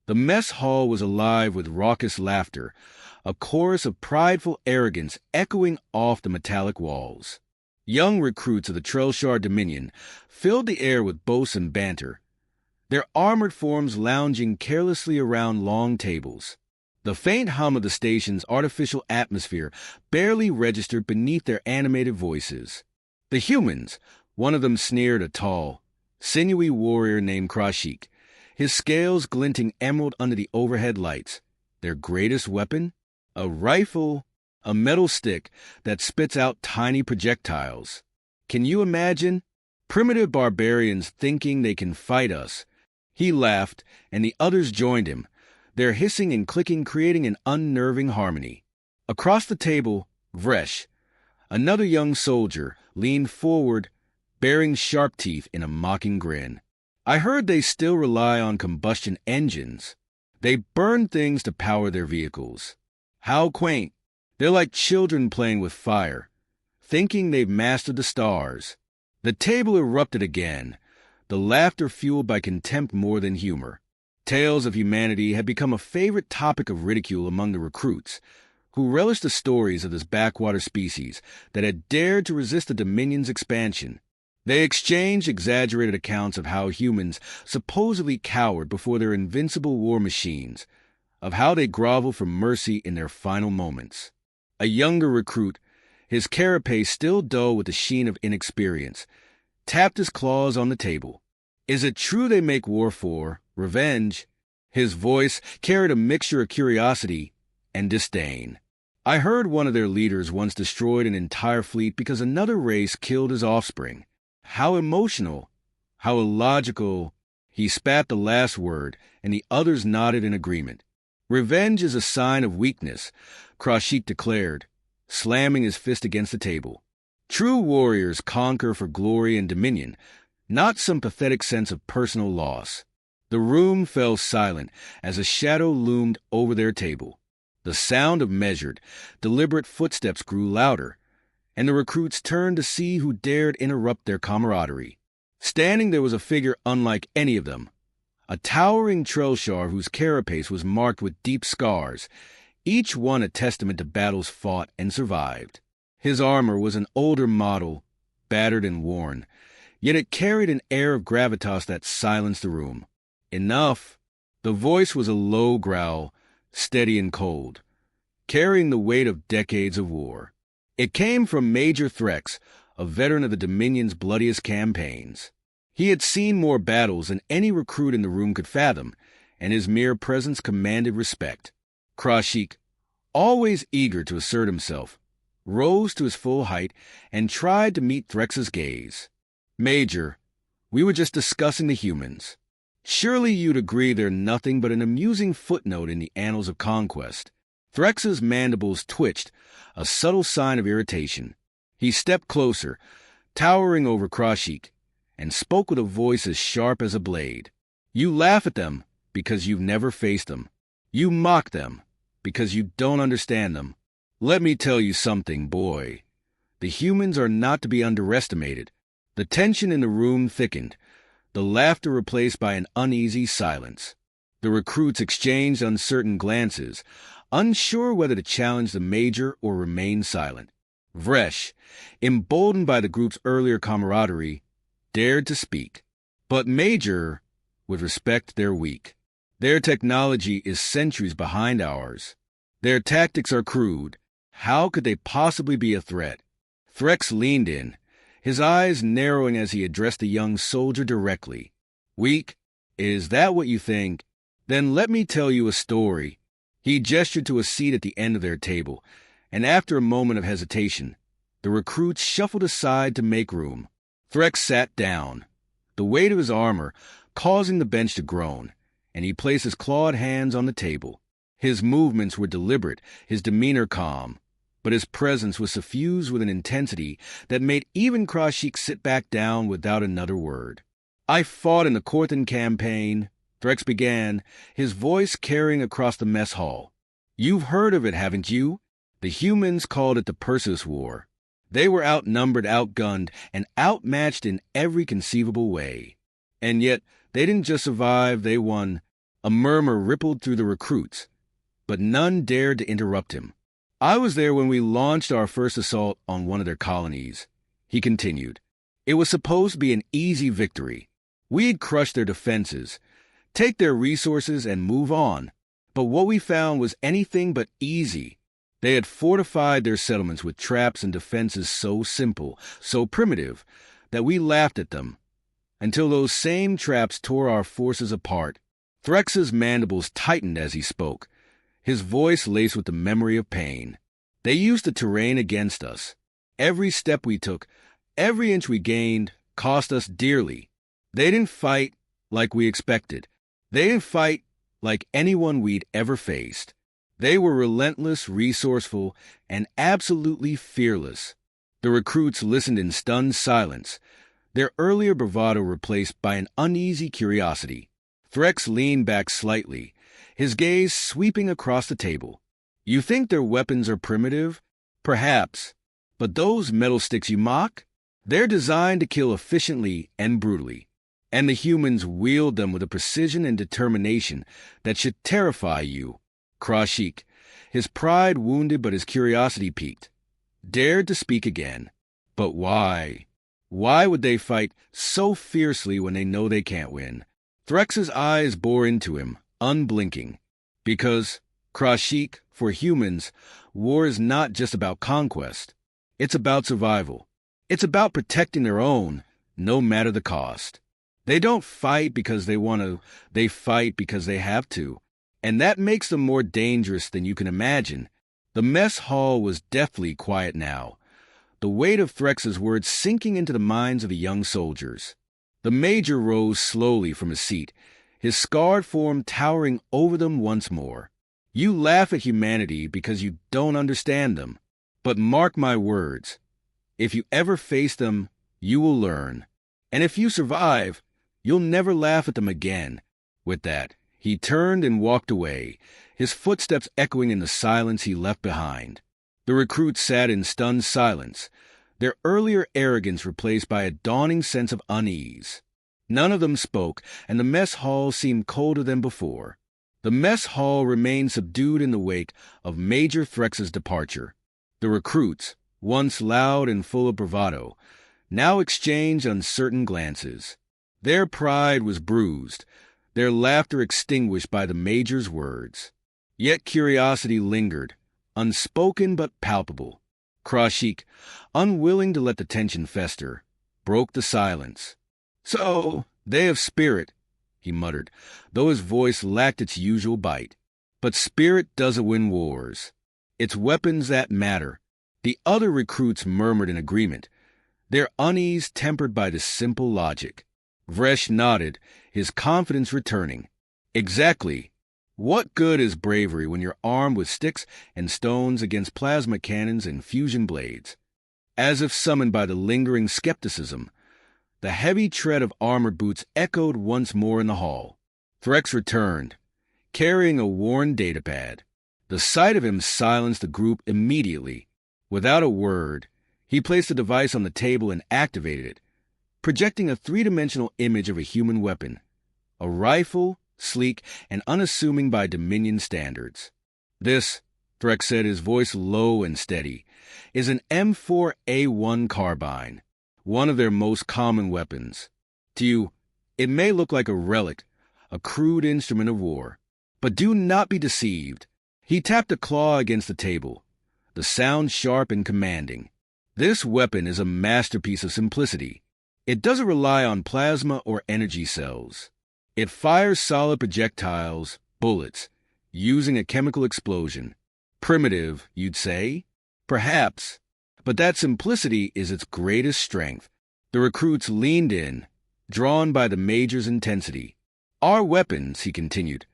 The mess hall was alive with raucous laughter, a chorus of prideful arrogance echoing off the metallic walls. Young recruits of the Trelshar Dominion filled the air with boasts and banter, their armored forms lounging carelessly around long tables. The faint hum of the station's artificial atmosphere barely registered beneath their animated voices. The humans, one of them sneered, a tall, sinewy warrior named Krashik, his scales glinting emerald under the overhead lights. Their greatest weapon? A rifle, a metal stick that spits out tiny projectiles. Can you imagine? Primitive barbarians thinking they can fight us. He laughed, and the others joined him, their hissing and clicking creating an unnerving harmony. Across the table, Vresh, another young soldier, leaned forward, baring sharp teeth in a mocking grin. I heard they still rely on combustion engines. They burn things to power their vehicles. How quaint. They're like children playing with fire, thinking they've mastered the stars. The table erupted again, the laughter fueled by contempt more than humor. Tales of humanity had become a favorite topic of ridicule among the recruits, who relished the stories of this backwater species that had dared to resist the Dominion's expansion. They exchanged exaggerated accounts of how humans supposedly cowered before their invincible war machines, of how they groveled for mercy in their final moments. A younger recruit, his carapace still dull with the sheen of inexperience, tapped his claws on the table. Is it true they make war for revenge? His voice carried a mixture of curiosity and disdain. I heard one of their leaders once destroyed an entire fleet because another race killed his offspring. How emotional, how illogical. He spat the last word, and the others nodded in agreement. Revenge is a sign of weakness, Krashik declared, slamming his fist against the table. True warriors conquer for glory and dominion, not some pathetic sense of personal loss. The room fell silent as a shadow loomed over their table. The sound of measured, deliberate footsteps grew louder, and the recruits turned to see who dared interrupt their camaraderie. Standing there was a figure unlike any of them, a towering Trelshar whose carapace was marked with deep scars, each one a testament to battles fought and survived. His armor was an older model, battered and worn, yet it carried an air of gravitas that silenced the room. Enough. The voice was a low growl, steady and cold, carrying the weight of decades of war. It came from Major Threx, a veteran of the Dominion's bloodiest campaigns. He had seen more battles than any recruit in the room could fathom, and his mere presence commanded respect. Krashik, always eager to assert himself, rose to his full height and tried to meet Threx's gaze. Major, we were just discussing the humans. Surely you'd agree they're nothing but an amusing footnote in the annals of conquest. Threx's mandibles twitched, a subtle sign of irritation. He stepped closer, towering over Krashik, and spoke with a voice as sharp as a blade. You laugh at them because you've never faced them. You mock them because you don't understand them. Let me tell you something, boy. The humans are not to be underestimated. The tension in the room thickened, the laughter replaced by an uneasy silence. The recruits exchanged uncertain glances, unsure whether to challenge the major or remain silent. Vresh, emboldened by the group's earlier camaraderie, dared to speak. But Major, with respect, they're weak. Their technology is centuries behind ours. Their tactics are crude. How could they possibly be a threat? Threx leaned in, his eyes narrowing as he addressed the young soldier directly. Weak? Is that what you think? Then let me tell you a story. He gestured to a seat at the end of their table, and after a moment of hesitation, the recruits shuffled aside to make room. Threx sat down, the weight of his armor causing the bench to groan, and he placed his clawed hands on the table. His movements were deliberate, his demeanor calm, but his presence was suffused with an intensity that made even Krashik sit back down without another word. I fought in the Korthan campaign, Threx began, his voice carrying across the mess hall. You've heard of it, haven't you? The humans called it the Perseus War. They were outnumbered, outgunned, and outmatched in every conceivable way. And yet, they didn't just survive, they won. A murmur rippled through the recruits, but none dared to interrupt him. I was there when we launched our first assault on one of their colonies, he continued. It was supposed to be an easy victory. We'd crush their defenses, take their resources, and move on. But what we found was anything but easy. They had fortified their settlements with traps and defenses so simple, so primitive, that we laughed at them, until those same traps tore our forces apart. Threx's mandibles tightened as he spoke, his voice laced with the memory of pain. They used the terrain against us. Every step we took, every inch we gained, cost us dearly. They didn't fight like we expected. They didn't fight like anyone we'd ever faced. They were relentless, resourceful, and absolutely fearless. The recruits listened in stunned silence, their earlier bravado replaced by an uneasy curiosity. Threx leaned back slightly, his gaze sweeping across the table. You think their weapons are primitive? Perhaps. But those metal sticks you mock? They're designed to kill efficiently and brutally. And the humans wield them with a precision and determination that should terrify you. Krashik, his pride wounded but his curiosity piqued, dared to speak again. But why? Why would they fight so fiercely when they know they can't win? Threx's eyes bore into him, unblinking. Because, Krashik, for humans, war is not just about conquest. It's about survival. It's about protecting their own, no matter the cost. They don't fight because they want to, they fight because they have to. And that makes them more dangerous than you can imagine. The mess hall was deathly quiet now, the weight of Threx's words sinking into the minds of the young soldiers. The major rose slowly from his seat, his scarred form towering over them once more. You laugh at humanity because you don't understand them. But mark my words, if you ever face them, you will learn. And if you survive, you'll never laugh at them again. With that, he turned and walked away, his footsteps echoing in the silence he left behind. The recruits sat in stunned silence, their earlier arrogance replaced by a dawning sense of unease. None of them spoke, and the mess hall seemed colder than before. The mess hall remained subdued in the wake of Major Threx's departure. The recruits, once loud and full of bravado, now exchanged uncertain glances. Their pride was bruised, their laughter extinguished by the Major's words. Yet curiosity lingered, unspoken but palpable. Krashik, unwilling to let the tension fester, broke the silence. "So, they have spirit," he muttered, though his voice lacked its usual bite. "But spirit doesn't win wars. It's weapons that matter." The other recruits murmured in agreement, their unease tempered by this simple logic. Vresh nodded, his confidence returning. "Exactly. What good is bravery when you're armed with sticks and stones against plasma cannons and fusion blades?" As if summoned by the lingering skepticism, the heavy tread of armored boots echoed once more in the hall. Threx returned, carrying a worn datapad. The sight of him silenced the group immediately. Without a word, he placed the device on the table and activated it, projecting a three-dimensional image of a human weapon. A rifle, sleek and unassuming by Dominion standards. "This," Threx said, his voice low and steady, "is an M4A1 carbine, one of their most common weapons. To you, it may look like a relic, a crude instrument of war. But do not be deceived." He tapped a claw against the table, the sound sharp and commanding. "This weapon is a masterpiece of simplicity. It doesn't rely on plasma or energy cells. It fires solid projectiles, bullets, using a chemical explosion. Primitive, you'd say? Perhaps. But that simplicity is its greatest strength." The recruits leaned in, drawn by the Major's intensity. "Our weapons," he continued,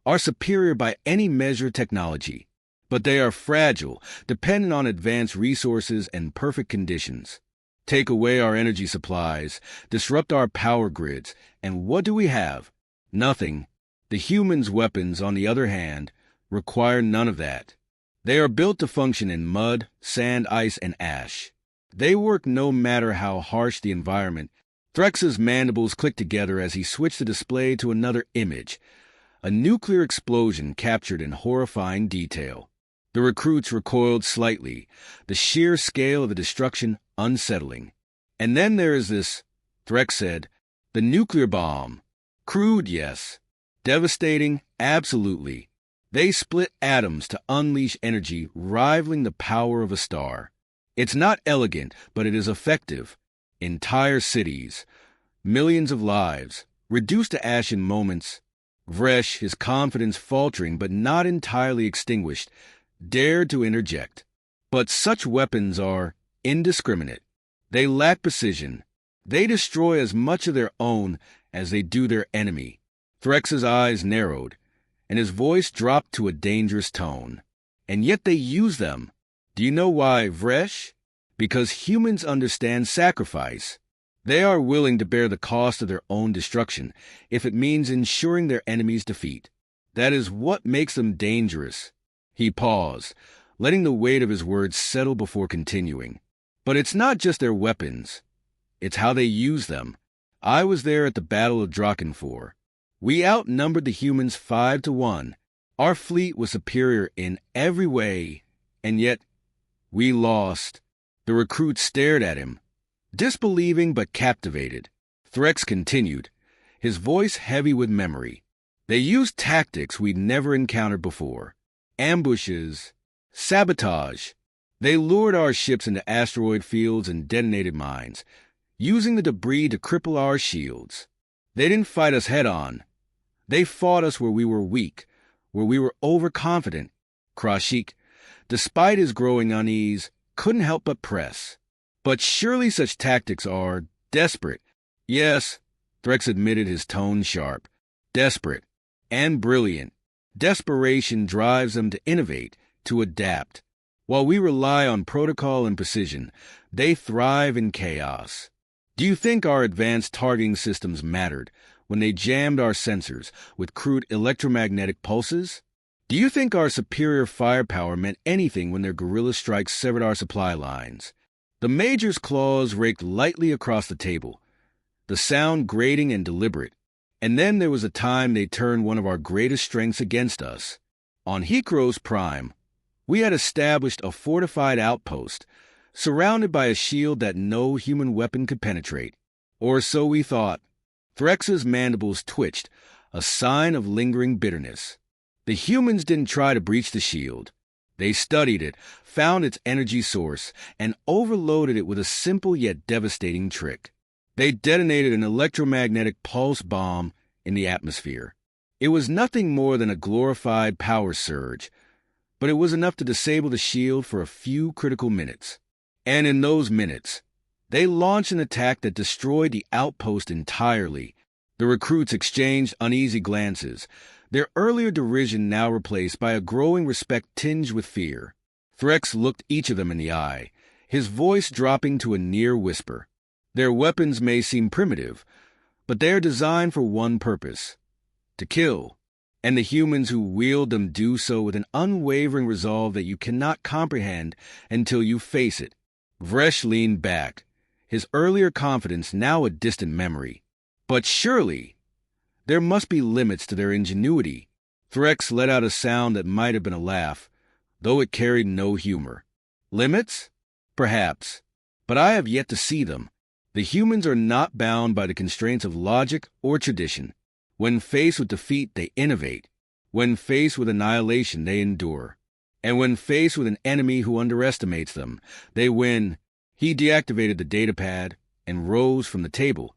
"are superior by any measure of technology. But they are fragile, dependent on advanced resources and perfect conditions. Take away our energy supplies, disrupt our power grids, and what do we have? Nothing. The humans' weapons, on the other hand, require none of that. They are built to function in mud, sand, ice, and ash. They work no matter how harsh the environment." Threx's mandibles clicked together as he switched the display to another image, a nuclear explosion captured in horrifying detail. The recruits recoiled slightly, the sheer scale of the destruction unsettling. And then there is this, Threx said, the nuclear bomb. Crude, yes. Devastating, absolutely. They split atoms to unleash energy rivaling the power of a star. It's not elegant, but it is effective. Entire cities, millions of lives, reduced to ash in moments. Vresh, his confidence faltering but not entirely extinguished, dared to interject. But such weapons are indiscriminate. They lack precision. They destroy as much of their own as they do their enemy. Threx's eyes narrowed, and his voice dropped to a dangerous tone. And yet they use them. Do you know why, Vresh? Because humans understand sacrifice. They are willing to bear the cost of their own destruction if it means ensuring their enemy's defeat. That is what makes them dangerous. He paused, letting the weight of his words settle before continuing. But it's not just their weapons. It's how they use them. I was there at the Battle of Drakenfor. We outnumbered the humans 5-1. Our fleet was superior in every way, and yet we lost. The recruits stared at him, disbelieving but captivated. Threx continued, his voice heavy with memory. They used tactics we'd never encountered before. Ambushes, sabotage. They lured our ships into asteroid fields and detonated mines, using the debris to cripple our shields. They didn't fight us head-on. They fought us where we were weak, where we were overconfident. Krashik, despite his growing unease, couldn't help but press. But surely such tactics are desperate. Yes, Threx admitted, his tone sharp. Desperate and brilliant. Desperation drives them to innovate, to adapt. While we rely on protocol and precision, they thrive in chaos. Do you think our advanced targeting systems mattered when they jammed our sensors with crude electromagnetic pulses? Do you think our superior firepower meant anything when their guerrilla strikes severed our supply lines? The Major's claws raked lightly across the table, the sound grating and deliberate. And then there was a time they turned one of our greatest strengths against us. On Hekros Prime, we had established a fortified outpost, surrounded by a shield that no human weapon could penetrate. Or so we thought. Threx's mandibles twitched, a sign of lingering bitterness. The humans didn't try to breach the shield. They studied it, found its energy source, and overloaded it with a simple yet devastating trick. They detonated an electromagnetic pulse bomb in the atmosphere. It was nothing more than a glorified power surge, but it was enough to disable the shield for a few critical minutes. And in those minutes, they launched an attack that destroyed the outpost entirely. The recruits exchanged uneasy glances, their earlier derision now replaced by a growing respect tinged with fear. Threx looked each of them in the eye, his voice dropping to a near whisper. Their weapons may seem primitive, but they are designed for one purpose: to kill. And the humans who wield them do so with an unwavering resolve that you cannot comprehend until you face it. Vresh leaned back, his earlier confidence now a distant memory. But surely there must be limits to their ingenuity. Threx let out a sound that might have been a laugh, though it carried no humor. Limits? Perhaps. But I have yet to see them. The humans are not bound by the constraints of logic or tradition. When faced with defeat, they innovate. When faced with annihilation, they endure. And when faced with an enemy who underestimates them, they win. He deactivated the datapad and rose from the table,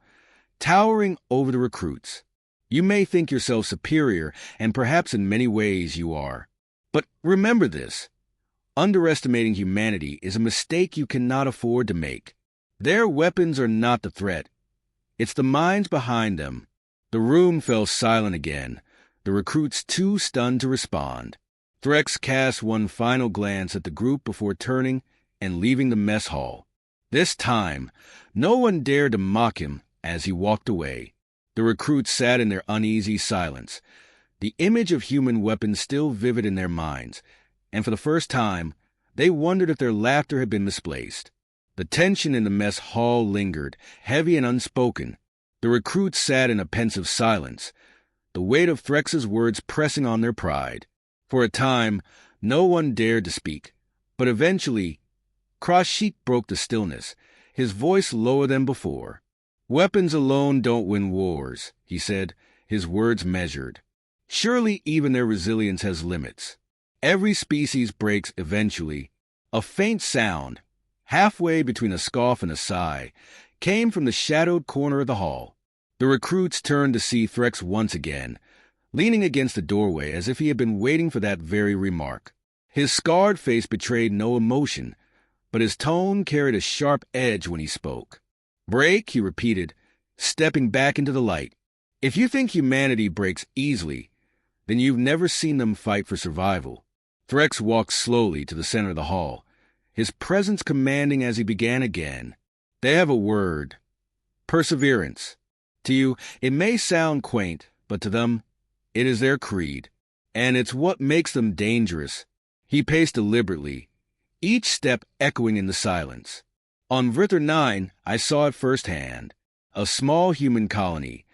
towering over the recruits. You may think yourself superior, and perhaps in many ways you are. But remember this: underestimating humanity is a mistake you cannot afford to make. Their weapons are not the threat. It's the minds behind them. The room fell silent again, the recruits too stunned to respond. Threx cast one final glance at the group before turning and leaving the mess hall. This time, no one dared to mock him as he walked away. The recruits sat in their uneasy silence, the image of human weapons still vivid in their minds, and for the first time, they wondered if their laughter had been misplaced. The tension in the mess hall lingered, heavy and unspoken. The recruits sat in a pensive silence, the weight of Threx's words pressing on their pride. For a time, no one dared to speak, but eventually, Krashik broke the stillness, his voice lower than before. "Weapons alone don't win wars," he said, his words measured. "Surely even their resilience has limits. Every species breaks eventually." A faint sound, halfway between a scoff and a sigh, came from the shadowed corner of the hall. The recruits turned to see Threx once again, leaning against the doorway as if he had been waiting for that very remark. His scarred face betrayed no emotion, but his tone carried a sharp edge when he spoke. "Break," he repeated, stepping back into the light. "If you think humanity breaks easily, then you've never seen them fight for survival." Threx walked slowly to the center of the hall, his presence commanding as he began again. "They have a word. Perseverance. To you, it may sound quaint, but to them, it is their creed, and it's what makes them dangerous." He paced deliberately, each step echoing in the silence. "On Vrither 9, I saw it firsthand. A small human colony,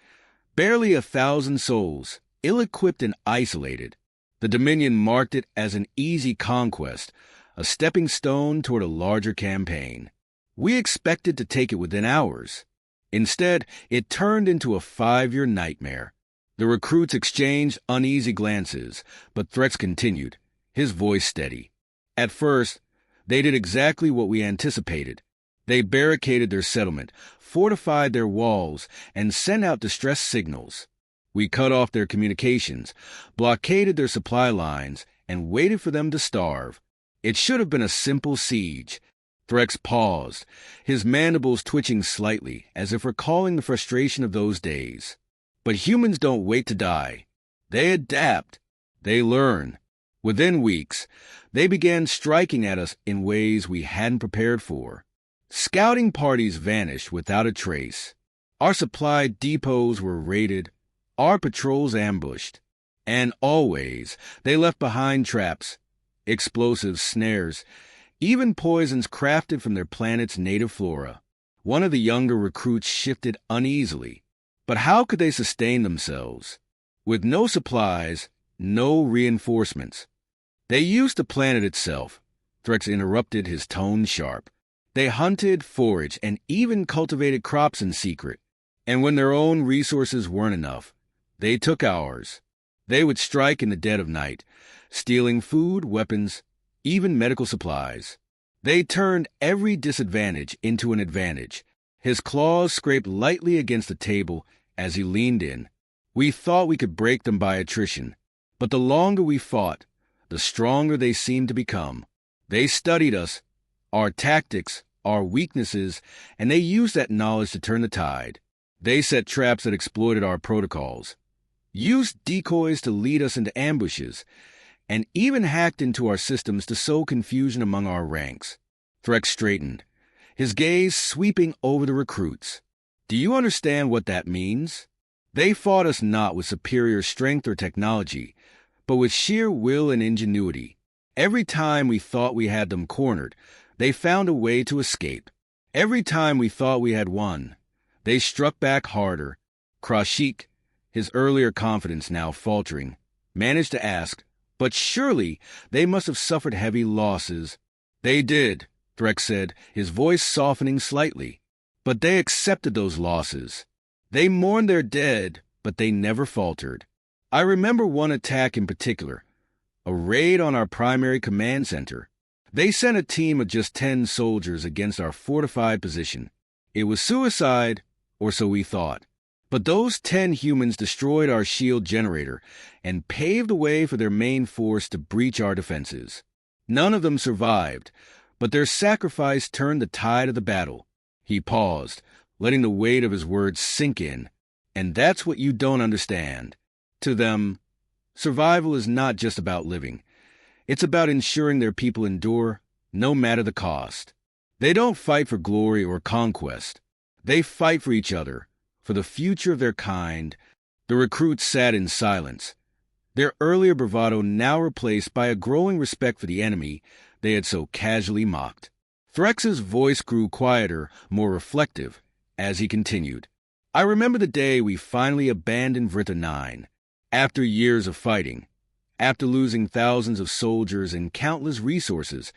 barely 1,000 souls, ill-equipped and isolated. The Dominion marked it as an easy conquest, a stepping stone toward a larger campaign. We expected to take it within hours. Instead, it turned into a 5-year nightmare." The recruits exchanged uneasy glances, but Threx continued, his voice steady. "At first, they did exactly what we anticipated. They barricaded their settlement, fortified their walls, and sent out distress signals. We cut off their communications, blockaded their supply lines, and waited for them to starve. It should have been a simple siege." Threx paused, his mandibles twitching slightly, as if recalling the frustration of those days. "But humans don't wait to die. They adapt. They learn. Within weeks, they began striking at us in ways we hadn't prepared for. Scouting parties vanished without a trace. Our supply depots were raided, our patrols ambushed. And always, they left behind traps, explosives, snares, even poisons crafted from their planet's native flora." One of the younger recruits shifted uneasily. But how could they sustain themselves? With no supplies, no reinforcements. "They used the planet itself," Threx interrupted, his tone sharp. "They hunted, foraged, and even cultivated crops in secret. And when their own resources weren't enough, they took ours. They would strike in the dead of night, stealing food, weapons, even medical supplies. They turned every disadvantage into an advantage." His claws scraped lightly against the table as he leaned in. "We thought we could break them by attrition, but the longer we fought, the stronger they seemed to become. They studied us, our tactics, our weaknesses, and they used that knowledge to turn the tide. They set traps that exploited our protocols, used decoys to lead us into ambushes, and even hacked into our systems to sow confusion among our ranks." Threx straightened, his gaze sweeping over the recruits. "Do you understand what that means? They fought us not with superior strength or technology, but with sheer will and ingenuity. Every time we thought we had them cornered, they found a way to escape. Every time we thought we had won, they struck back harder." Krashik, his earlier confidence now faltering, managed to ask, "But surely they must have suffered heavy losses." "They did," Threx said, his voice softening slightly. "But they accepted those losses. They mourned their dead, but they never faltered. I remember one attack in particular, a raid on our primary command center. They sent a team of just 10 soldiers against our fortified position. It was suicide, or so we thought. But those 10 humans destroyed our shield generator and paved the way for their main force to breach our defenses. None of them survived, but their sacrifice turned the tide of the battle." He paused, letting the weight of his words sink in. "And that's what you don't understand. To them, survival is not just about living. It's about ensuring their people endure, no matter the cost. They don't fight for glory or conquest. They fight for each other, for the future of their kind." The recruits sat in silence, their earlier bravado now replaced by a growing respect for the enemy they had so casually mocked. Threx's voice grew quieter, more reflective, as he continued. "I remember the day we finally abandoned Vritha 9. After years of fighting, after losing thousands of soldiers and countless resources,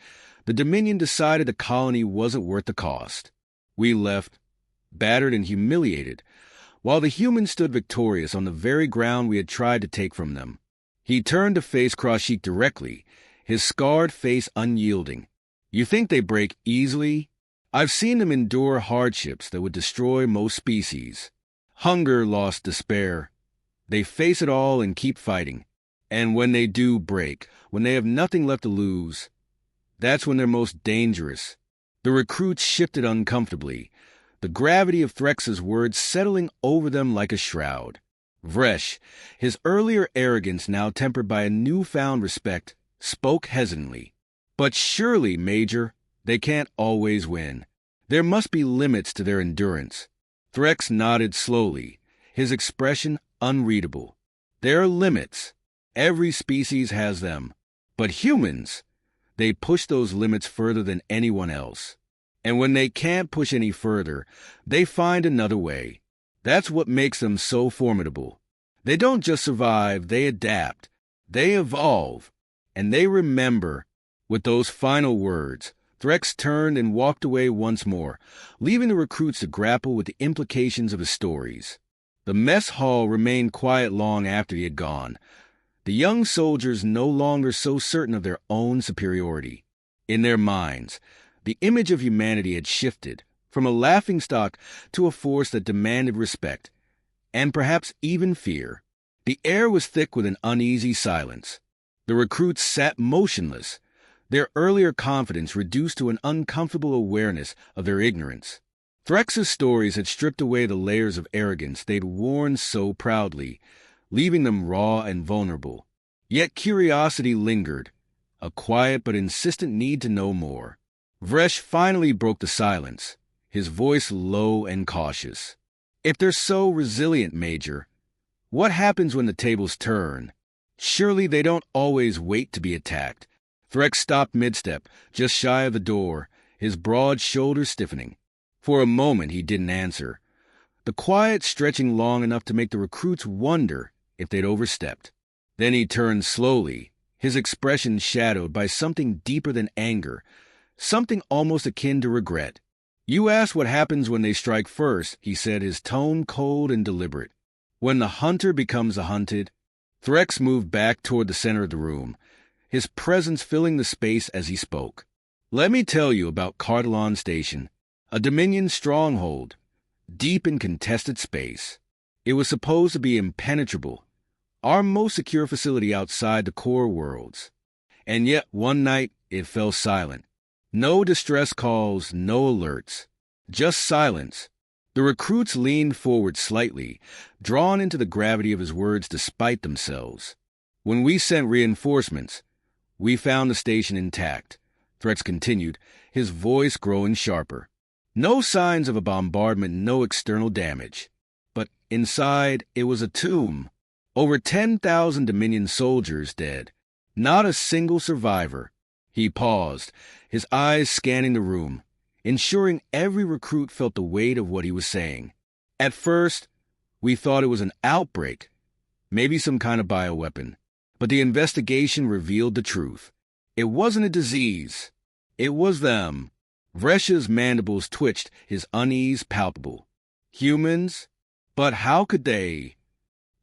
the Dominion decided the colony wasn't worth the cost. We left, battered and humiliated, while the humans stood victorious on the very ground we had tried to take from them. He turned to face Krashik directly, his scarred face unyielding. You think they break easily? I've seen them endure hardships that would destroy most species. Hunger, loss, despair. They face it all and keep fighting. And when they do break, when they have nothing left to lose, that's when they're most dangerous. The recruits shifted uncomfortably, the gravity of Threx's words settling over them like a shroud. Vresh, his earlier arrogance now tempered by a newfound respect, spoke hesitantly. But surely, Major, they can't always win. There must be limits to their endurance. Threx nodded slowly, his expression unreadable. There are limits. Every species has them. But humans, they push those limits further than anyone else. And when they can't push any further, they find another way. That's what makes them so formidable. They don't just survive, they adapt. They evolve. And they remember. With those final words, Threx turned and walked away once more, leaving the recruits to grapple with the implications of his stories. The mess hall remained quiet long after he had gone, the young soldiers no longer so certain of their own superiority. In their minds, the image of humanity had shifted from a laughingstock to a force that demanded respect, and perhaps even fear. The air was thick with an uneasy silence. The recruits sat motionless, their earlier confidence reduced to an uncomfortable awareness of their ignorance. Threx's stories had stripped away the layers of arrogance they'd worn so proudly, leaving them raw and vulnerable. Yet curiosity lingered, a quiet but insistent need to know more. Vresh finally broke the silence, his voice low and cautious. If they're so resilient, Major, what happens when the tables turn? Surely they don't always wait to be attacked. Threx stopped mid-step, just shy of the door, his broad shoulders stiffening. For a moment he didn't answer, the quiet stretching long enough to make the recruits wonder if they'd overstepped. Then he turned slowly, his expression shadowed by something deeper than anger, something almost akin to regret. You asked what happens when they strike first, he said, his tone cold and deliberate. When the hunter becomes the hunted. Threx moved back toward the center of the room, his presence filling the space as he spoke. Let me tell you about Cardelon Station, a Dominion stronghold, deep in contested space. It was supposed to be impenetrable, our most secure facility outside the core worlds. And yet one night it fell silent. No distress calls, no alerts, just silence. The recruits leaned forward slightly, drawn into the gravity of his words despite themselves. When we sent reinforcements, we found the station intact, Threx continued, his voice growing sharper. No signs of a bombardment, no external damage. But inside, it was a tomb. Over 10,000 Dominion soldiers dead. Not a single survivor. He paused, his eyes scanning the room, ensuring every recruit felt the weight of what he was saying. At first, we thought it was an outbreak, maybe some kind of bioweapon. But the investigation revealed the truth. It wasn't a disease. It was them. Vresh's mandibles twitched, his unease palpable. Humans? But how could they?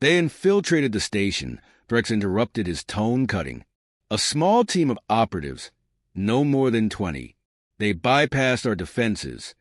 They infiltrated the station, Threx interrupted, his tone cutting. A small team of operatives, no more than 20. They bypassed our defenses,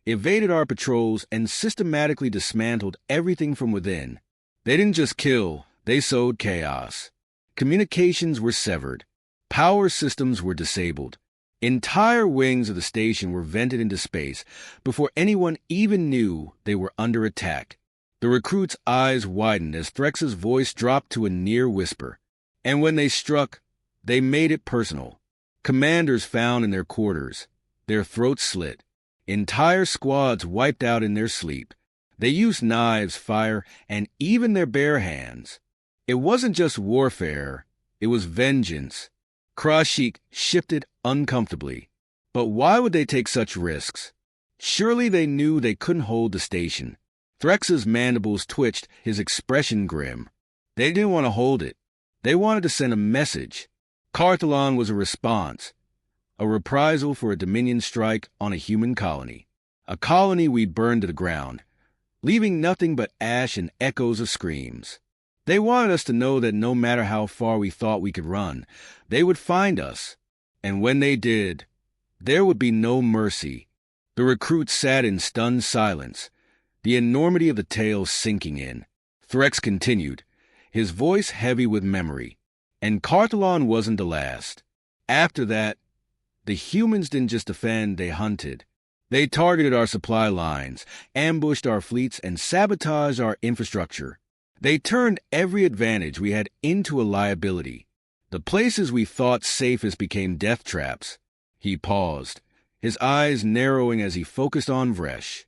evaded our patrols, and systematically dismantled everything from within. They didn't just kill, they sowed chaos. Communications were severed. Power systems were disabled. Entire wings of the station were vented into space before anyone even knew they were under attack. The recruits' eyes widened as Threx's voice dropped to a near whisper. And when they struck, they made it personal. Commanders found in their quarters, their throats slit. Entire squads wiped out in their sleep. They used knives, fire, and even their bare hands. It wasn't just warfare, it was vengeance. Krashik shifted uncomfortably. But why would they take such risks? Surely they knew they couldn't hold the station. Threx's mandibles twitched, his expression grim. They didn't want to hold it. They wanted to send a message. Carthalon was a response, a reprisal for a Dominion strike on a human colony. A colony we'd burned to the ground, leaving nothing but ash and echoes of screams. They wanted us to know that no matter how far we thought we could run, they would find us. And when they did, there would be no mercy. The recruits sat in stunned silence, the enormity of the tale sinking in. Threx continued, his voice heavy with memory. And Carthalon wasn't the last. After that, the humans didn't just defend, they hunted. They targeted our supply lines, ambushed our fleets, and sabotaged our infrastructure. They turned every advantage we had into a liability. The places we thought safest became death traps. He paused, his eyes narrowing as he focused on Vresh.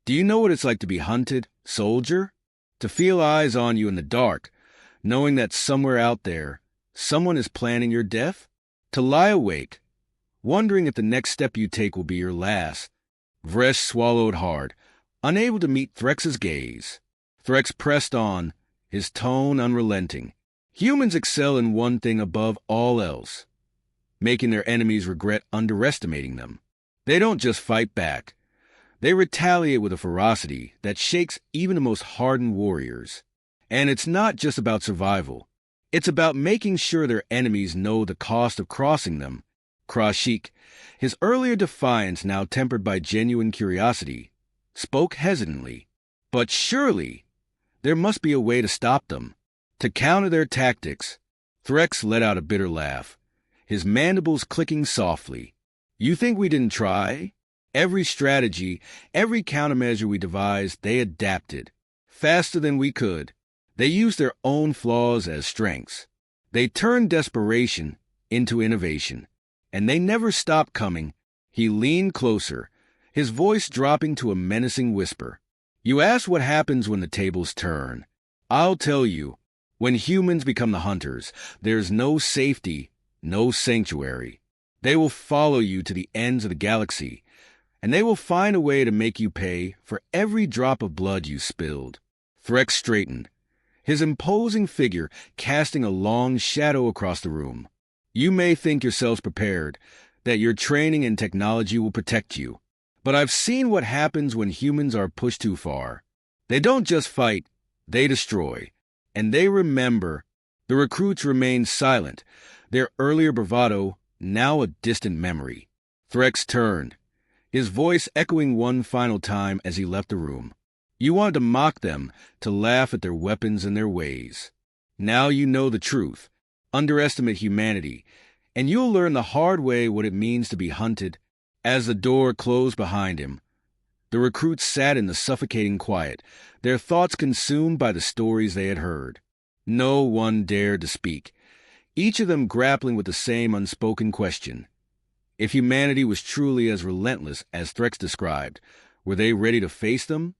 Do you know what it's like to be hunted, soldier? To feel eyes on you in the dark, knowing that somewhere out there, someone is planning your death? To lie awake, wondering if the next step you take will be your last. Vresh swallowed hard, unable to meet Threx's gaze. Threx pressed on, his tone unrelenting. Humans excel in one thing above all else, making their enemies regret underestimating them. They don't just fight back. They retaliate with a ferocity that shakes even the most hardened warriors. And it's not just about survival. It's about making sure their enemies know the cost of crossing them. Krashik, his earlier defiance now tempered by genuine curiosity, spoke hesitantly. But surely, there must be a way to stop them. To counter their tactics, Threx let out a bitter laugh, his mandibles clicking softly. You think we didn't try? Every strategy, every countermeasure we devised, they adapted. Faster than we could. They used their own flaws as strengths. They turned desperation into innovation. And they never stopped coming. He leaned closer, his voice dropping to a menacing whisper. You ask what happens when the tables turn. I'll tell you, when humans become the hunters, there's no safety, no sanctuary. They will follow you to the ends of the galaxy, and they will find a way to make you pay for every drop of blood you spilled. Threx straightened, his imposing figure casting a long shadow across the room. You may think yourselves prepared, that your training and technology will protect you. But I've seen what happens when humans are pushed too far. They don't just fight, they destroy. And they remember. The recruits remained silent, their earlier bravado now a distant memory. Threx turned, his voice echoing one final time as he left the room. You wanted to mock them, to laugh at their weapons and their ways. Now you know the truth. Underestimate humanity, and you'll learn the hard way what it means to be hunted. As the door closed behind him, the recruits sat in the suffocating quiet, their thoughts consumed by the stories they had heard. No one dared to speak, each of them grappling with the same unspoken question. If humanity was truly as relentless as Threx described, were they ready to face them?